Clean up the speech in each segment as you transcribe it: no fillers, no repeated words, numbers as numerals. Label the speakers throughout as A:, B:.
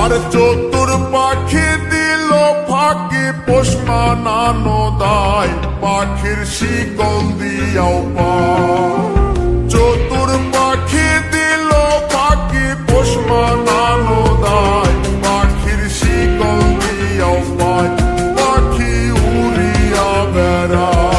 A: আর চতুর পাখি দিল ফাঁকি পোষ মানানো দায় পাখির শিকল দিয়াও পায়। চতুর পাখি দিল ফাঁকি পোষ মানানো দায় পাখির শিকল দিয়াও পায়। পাখি উড়িয়া বেড়ায়।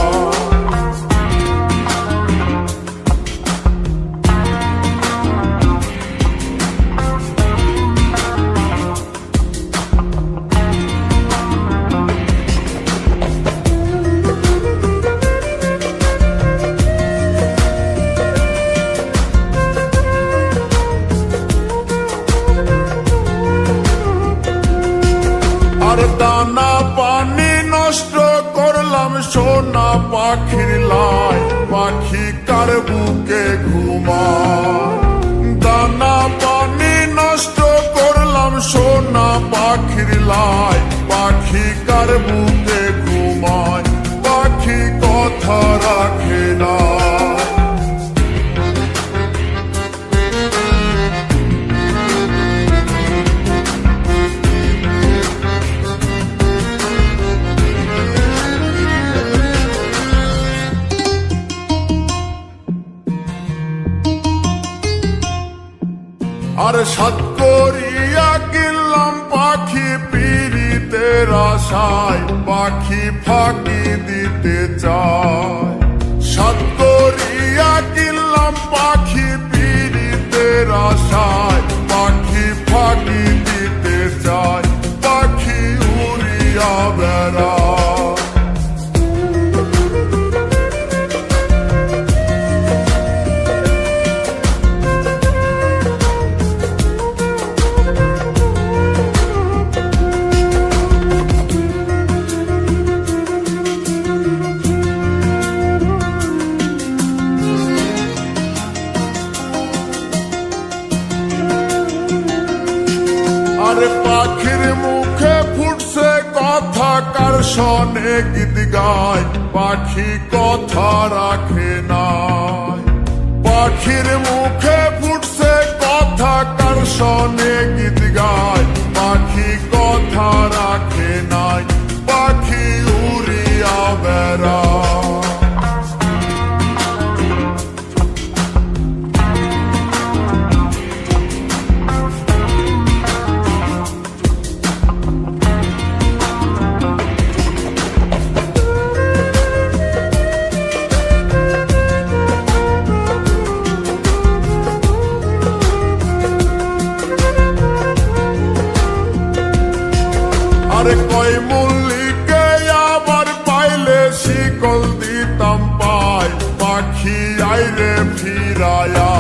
A: আর দানা পানি নষ্ট করলাম সোনা পাখির লাই পাখি কার বুকে ঘুমায়। দানা পানি নষ্ট করলাম সোনা পাখির লাই পাখি কার বুকে ঘুমায়। পাখি কথা রাখে না। আর সাত করিয়া কিনলাম পাখি পীড়িতের আশায় পাখি ফাঁকি দিতে চায়। সাত করিয়া কিনলাম পাখি পীড়িতের আশায় পাখি ফাঁকি দিতে চায়। পাখি উড়িয়া বেড়ায়। আরে পাখির মুখে ফুটছে কথা কার শনে গীত গায় পাখি কথা রাখে নাই। পাখির মুখে ফুটছে কথা কার শনে গীত গায় পাখি কথা রাখে নাই। পাখি উড়িয়া বেড়ায়। আরে কয় মল্লিকে আবার পাইলে শিকল দিতাম পায় পাখি আইরে ফিরায়া।